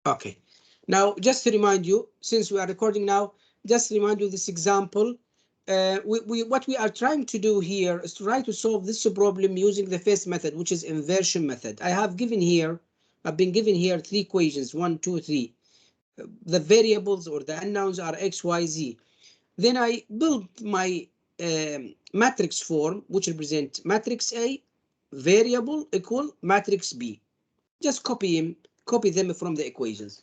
Okay. Now, just to remind you, since we are recording now, just to remind you this example. What we are trying to do here is to try to solve this problem using the first method, which is inversion method. I've been given here three equations, 1, 2, 3. The variables or the unknowns are x, y, z. Then I built my matrix form, which represent matrix A, variable equal matrix B. Just copy them from the equations.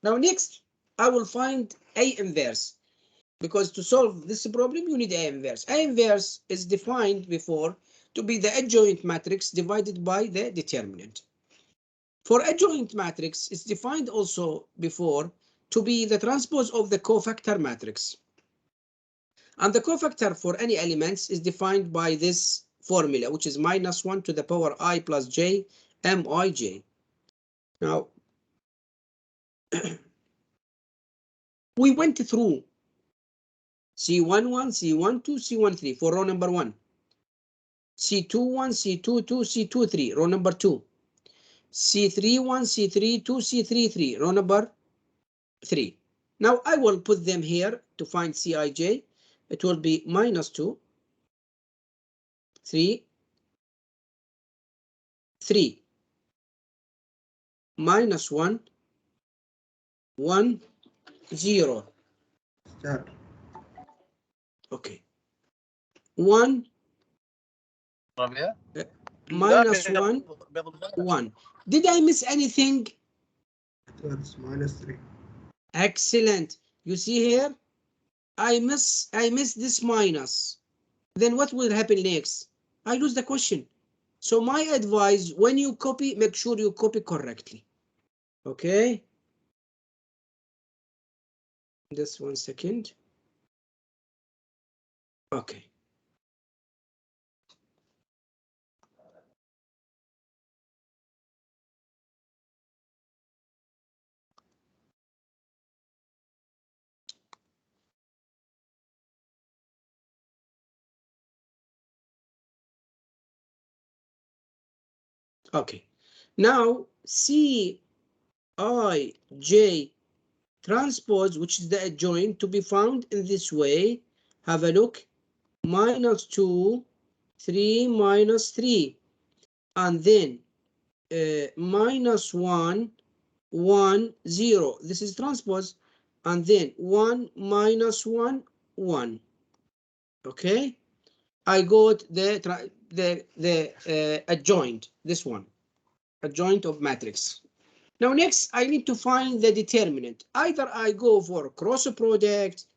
Now next, I will find A inverse, because to solve this problem, you need A inverse. A inverse is defined before to be the adjoint matrix divided by the determinant. For adjoint matrix, it's defined also before to be the transpose of the cofactor matrix. And the cofactor for any elements is defined by this formula, which is -1 to the power I plus j mij. Now, we went through C11, C12, C13 for row number 1. C21, C22, C23, row number 2. C31, C32, C33, row number 3. Now I will put them here to find Cij. It will be -2, 3, 3, -1, 1, 0. Start. Okay. 1, ربيع -1, 1. Did I miss anything? That's -3. Excellent. You see here, I miss this minus. Then what will happen next? I lose the question. So my advice, when you copy, make sure you copy correctly. Okay. Just 1 second. Okay. Okay. Now Cij transpose, which is the adjoint, to be found in this way. Have a look. -2, 3, -3, and then -1, 1, 0. This is transpose, and then 1, -1, 1. Okay, I got the adjoint, this one, adjoint of matrix. Now next, I need to find the determinant. Either I go for cross product,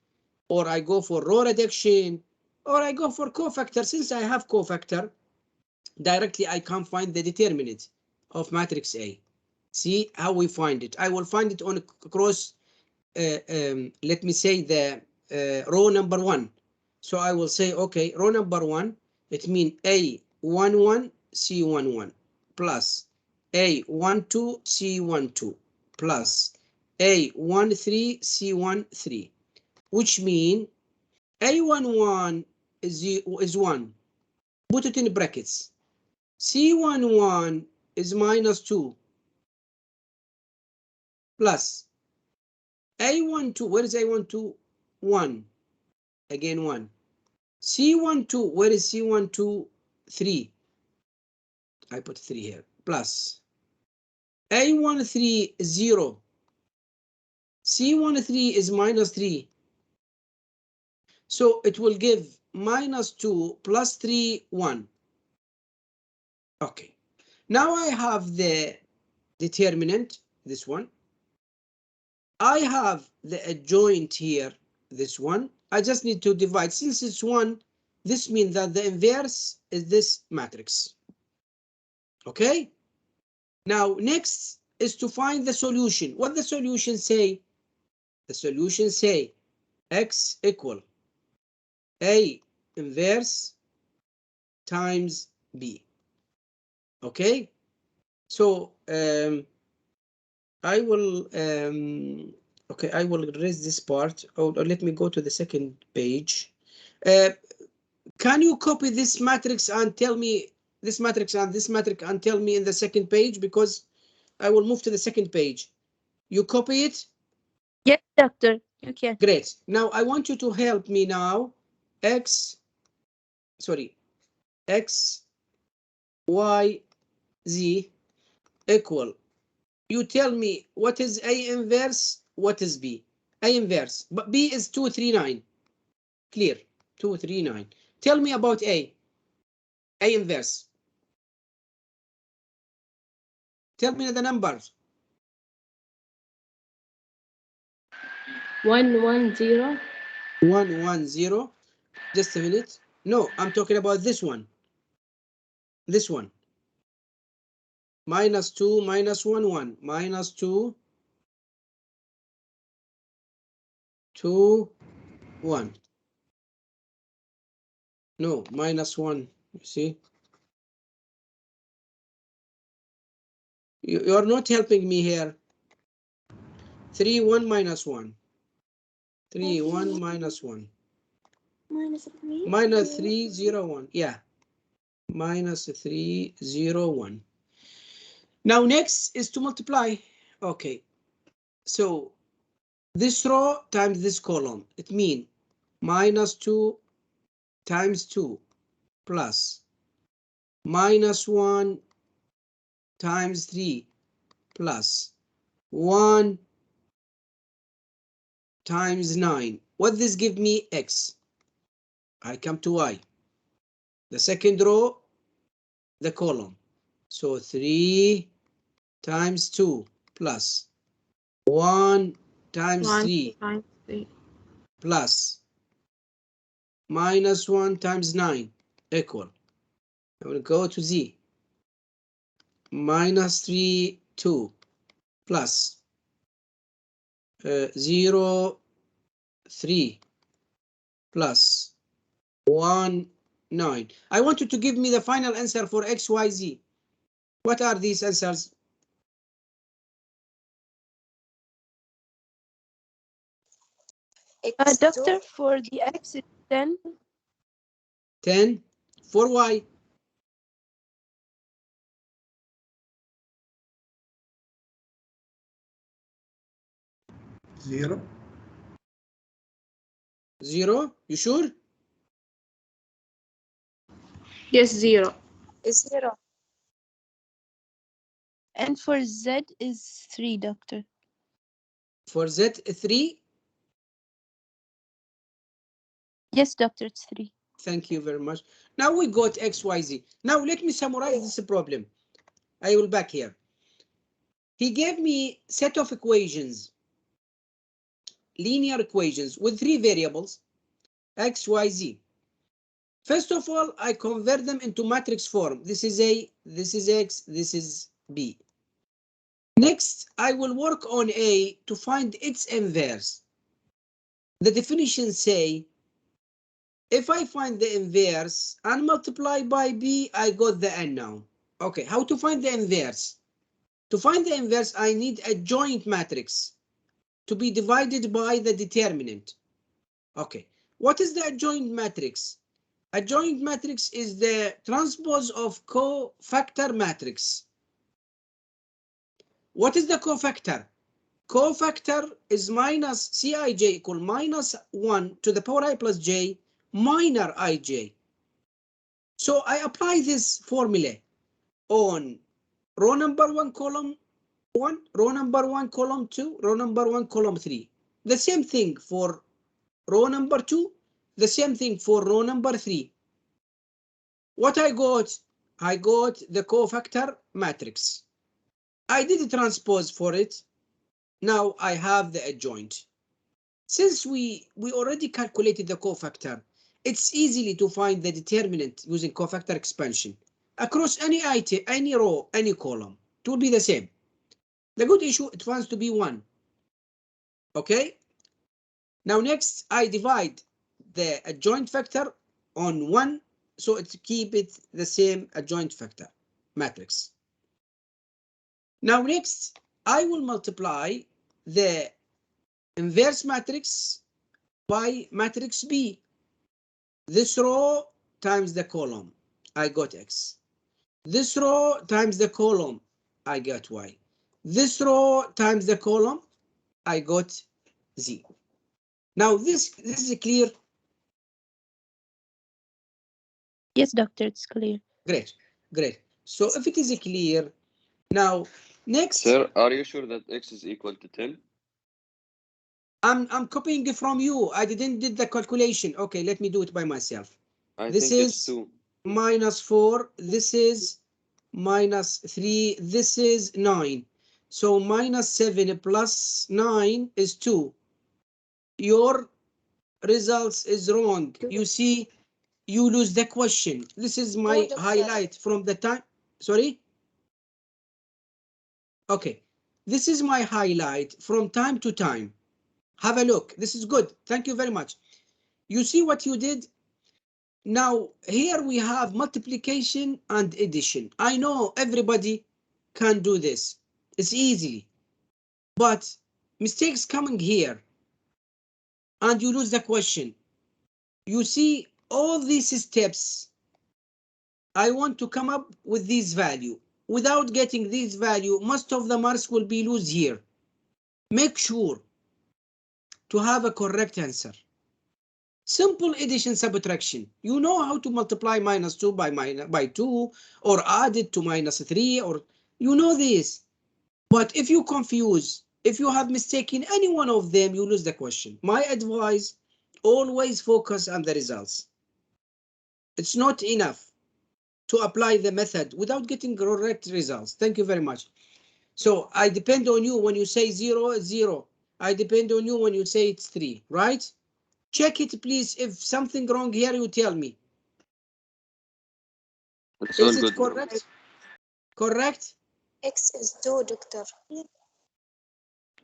or I go for row reduction, or I go for cofactor. Since I have cofactor, directly I can find the determinant of matrix A. See how we find it. I will find it on cross, let me say the row number 1. So I will say, okay, row number 1, it means A11, C11 plus A12, C12 plus A13, C13, which mean A11 is 1. Put it in brackets. C11 is -2 plus A12. Where is A12? 1. Again 1. C12. Where is C12? 3. I put 3 here. Plus A13 is 0. C13 is -3. So it will give -2 plus 3, 1. Okay. Now I have the determinant, this one. I have the adjoint here, this one. I just need to divide. Since it's 1, this means that the inverse is this matrix. Okay? Now, next is to find the solution. What the solution say? The solution say x equal A inverse times B. Okay? So, I will, okay, I will erase this part, or let me go to the second page. Can you copy this matrix and tell me this matrix and this matrix and tell me in the second page, because I will move to the second page. You copy it? Yes, doctor. You can. Great. Now I want you to help me now. X, sorry, X, Y, Z equal. You tell me what is A inverse, what is B. A inverse, but B is 239. Clear, 239. Tell me about A inverse. Tell me the numbers. 110. 110. Just a minute. No, I'm talking about this one. This one. Minus 2, minus 1, 1. Minus 2, 2, 1. No, minus 1. You see? You're not helping me here. 3, 1, minus 1. 3, 1, minus 1. Minus 3. Minus 3, 0, 1. Yeah. Minus 3, 0, 1. Now next is to multiply. Okay. So this row times this column. It means minus 2 times 2 plus minus 1 times 3 plus 1 times 9. What this give me? X. I come to Y. The second row, the column. So 3 times 2 plus 1 times 1 3 times 3. plus minus 1 times 9 equal. I will go to Z. Minus 3, 2 plus 0, 3 plus 1, 9. I want you to give me the final answer for X, Y, Z. What are these answers? Doctor, for the X is 10. 10. For Y? 0. 0. You sure? Yes, 0. Is 0. And for Z is 3, doctor. For Z, 3. Yes, doctor, it's 3. Thank you very much. Now we got X, Y, Z. Now let me summarize this problem. I will back here. He gave me set of equations, linear equations with 3 variables, X, Y, Z. First of all, I convert them into matrix form. This is A, this is X, this is B. Next, I will work on A to find its inverse. The definition say, if I find the inverse and multiply by B, I got the N now. Okay, how to find the inverse? To find the inverse, I need a joint matrix to be divided by the determinant. Okay, what is the adjoint matrix? Adjoint matrix is the transpose of cofactor matrix. What is the cofactor? Cofactor is minus Cij equal minus 1 to the power I plus j minor ij. So I apply this formula on row number 1 column 1, row number 1 column 2, row number 1 column 3. The same thing for row number 2, the same thing for row number 3. What I got the cofactor matrix. I did a transpose for it. Now I have the adjoint. Since we already calculated the cofactor, it's easily to find the determinant using cofactor expansion. Across any item, any row, any column, it will be the same. The good issue, it wants to be 1. Okay? Now next, I divide the adjoint factor on 1, so it keep it the same adjoint factor matrix. Now next, I will multiply the inverse matrix by matrix B. This row times the column, I got X. This row times the column, I got Y. This row times the column, I got Z. Now this is clear. Yes, doctor, it's clear. Great, great. So if it is clear, now next. Sir, are you sure that x is equal to 10? I'm copying it from you. I didn't did the calculation. Okay, let me do it by myself. I This think it's is 2. -4. This is -3. This is 9. So -7 plus 9 is 2. Your results is wrong. You see, you lose the question. This is my highlight from the time. Sorry? Okay. This is my highlight from time to time. Have a look. This is good. Thank you very much. You see what you did? Now, here we have multiplication and addition. I know everybody can do this. It's easy. But mistakes coming here and you lose the question. You see all these steps. I want to come up with this value. Without getting this value, most of the marks will be lose here. Make sure to have a correct answer. Simple addition subtraction. You know how to multiply -2 by 2 or add it to -3, or you know this. But if you confuse, if you have mistaken any one of them, you lose the question. My advice, always focus on the results. It's not enough to apply the method without getting correct results. Thank you very much. So I depend on you when you say 0, it's 0. I depend on you when you say it's 3, right? Check it, please. If something wrong here, you tell me. It's all Is it good, bro. correct? Correct? X is 2, doctor.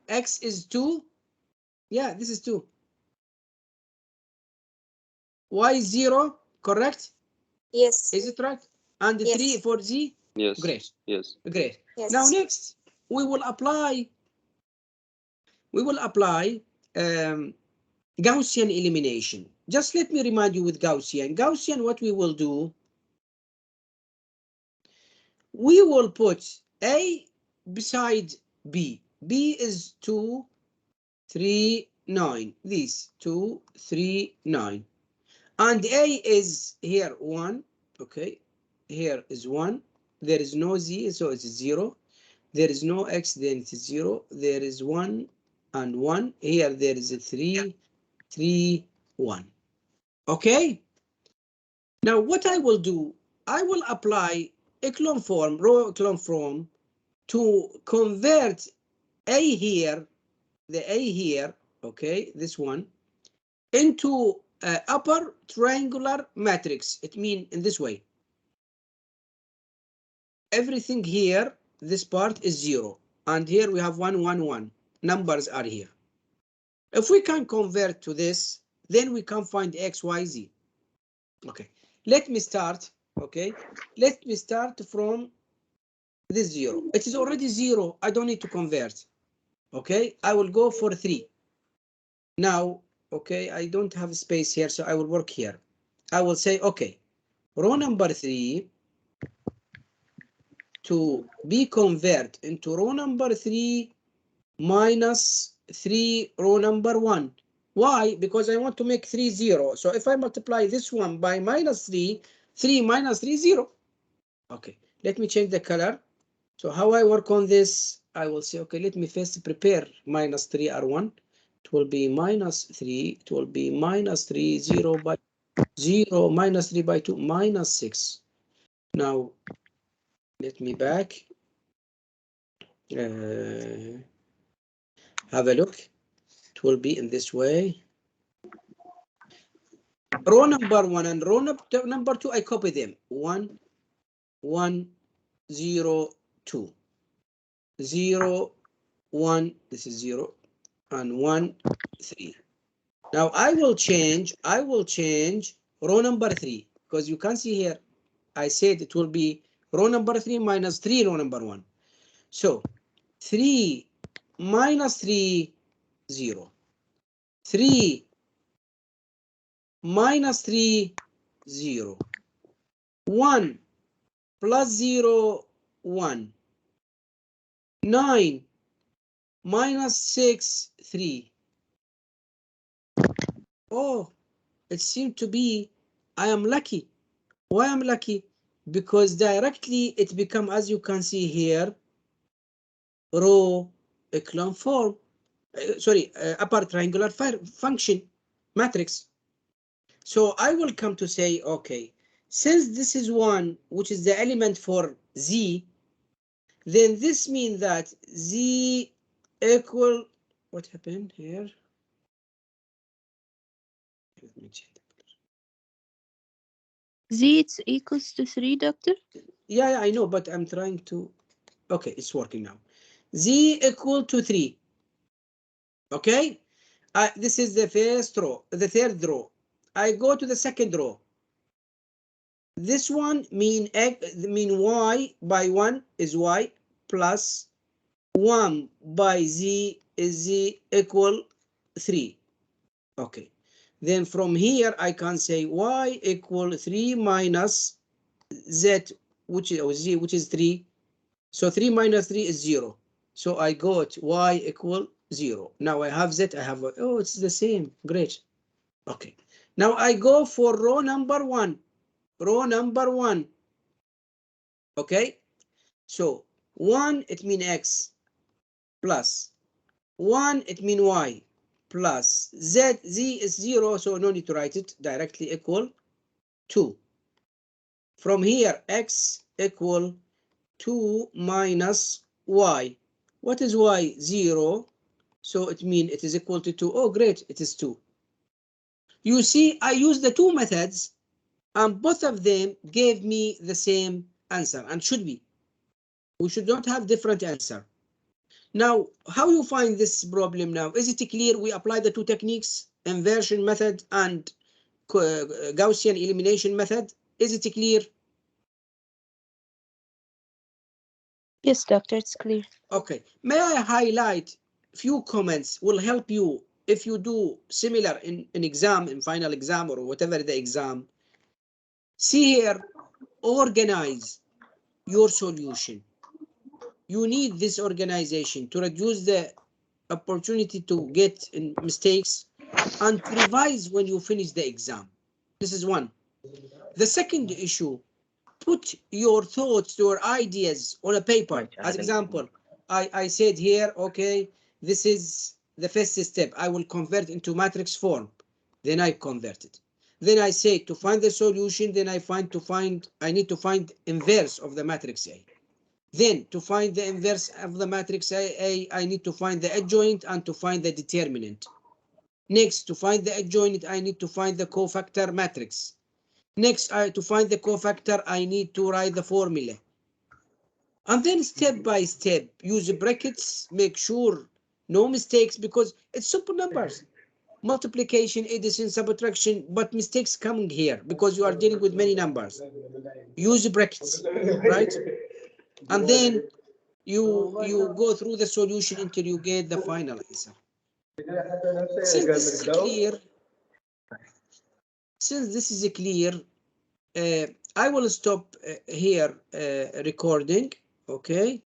X is 2. Yeah, this is 2. Y is 0. Correct? Yes. Is it right? And the Yes. 3 for Z? Yes. Great. Yes. Great. Yes. Now next, we will apply Gaussian elimination. Just let me remind you with Gaussian. Gaussian, what we will do, we will put A beside B. B is 2, 3, 9. This 2, 3, 9. And A is here 1. Okay. Here is 1. There is no Z, so it's 0. There is no X, then it's 0. There is 1 and 1. Here there is a 3, 3, 1. Okay. Now what I will do, I will apply echelon form, row echelon form, to convert A here, the A here, okay, this one, into upper triangular matrix. It means in this way. Everything here, this part is 0. And here we have 1, 1, 1. Numbers are here. If we can convert to this, then we can find X, Y, Z. Okay, let me start. Okay, let me start from this 0. It is already 0. I don't need to convert. Okay, I will go for 3. Now, okay, I don't have space here, so I will work here. I will say, okay, row number 3 to be convert into row number 3 minus 3 row number 1. Why? Because I want to make 3 0. So if I multiply this one by -3, 3 minus 3 0. Okay, let me change the color. So how I work on this, I will say, okay, let me first prepare -3 R1. It will be -3. It will be -3, 0 by 0, -3 by 2, -6. Now, let me back. Have a look. It will be in this way. Row number 1 and row number 2, I copy them. 1, 1, 0, 2. 0, 1, this is 0, and 1, 3. Now I will change row number 3, because you can see here, I said it will be row number 3 minus 3 row number 1. So 3 minus 3, 0. 3 minus 3, 0. 1 plus 0, 1. 9 minus 6, 3. Oh, it seemed to be I am lucky. Why I'm lucky? Because directly it become, as you can see here, row echelon form. Sorry, upper triangular function matrix. So I will come to say, okay, since this is 1, which is the element for z, then this means that z equal, what happened here? Let me check. Z it's equals to 3, doctor? Yeah, I know, but I'm trying to, okay, it's working now. Z equal to 3. Okay, this is the first row, the third row. I go to the second row. This one mean y by 1 is y plus 1 by z is z equal 3. Okay, then from here I can say y equal 3 minus z, which is, or z, which is 3. So 3 minus 3 is 0. So I got y equal 0. Now I have z, I have, oh, it's the same. Great. Okay. Now I go for row number 1. Row number 1. Okay. So 1, it means x plus 1, it means y plus z. Z is 0, so no need to write it, directly equal 2. From here, x equal 2 minus y. What is y? 0. So it means it is equal to 2. Oh, great, it is 2. You see, I use the two methods and both of them gave me the same answer, and should be. We should not have different answer. Now, how you find this problem now? Is it clear? We apply the two techniques, inversion method and Gaussian elimination method. Is it clear? Yes, doctor, it's clear. Okay, may I highlight few comments will help you if you do similar in exam, in final exam or whatever the exam. See here, organize your solution. You need this organization to reduce the opportunity to get in mistakes and to revise when you finish the exam. This is one. The second issue, put your thoughts, your ideas on a paper. As example, I said here, okay, this is the first step. I will convert into matrix form. Then I convert it. Then I say to find the solution, then I need to find inverse of the matrix A. Then to find the inverse of the matrix A, I need to find the adjoint and to find the determinant. Next, to find the adjoint, I need to find the cofactor matrix. Next, to find the cofactor, I need to write the formula. And then step by step, use brackets, make sure no mistakes, because it's simple numbers. Multiplication, addition, subtraction, but mistakes coming here because you are dealing with many numbers. Use brackets, right? And then you go through the solution until you get the final answer. Since this is clear, I will stop here recording. Okay.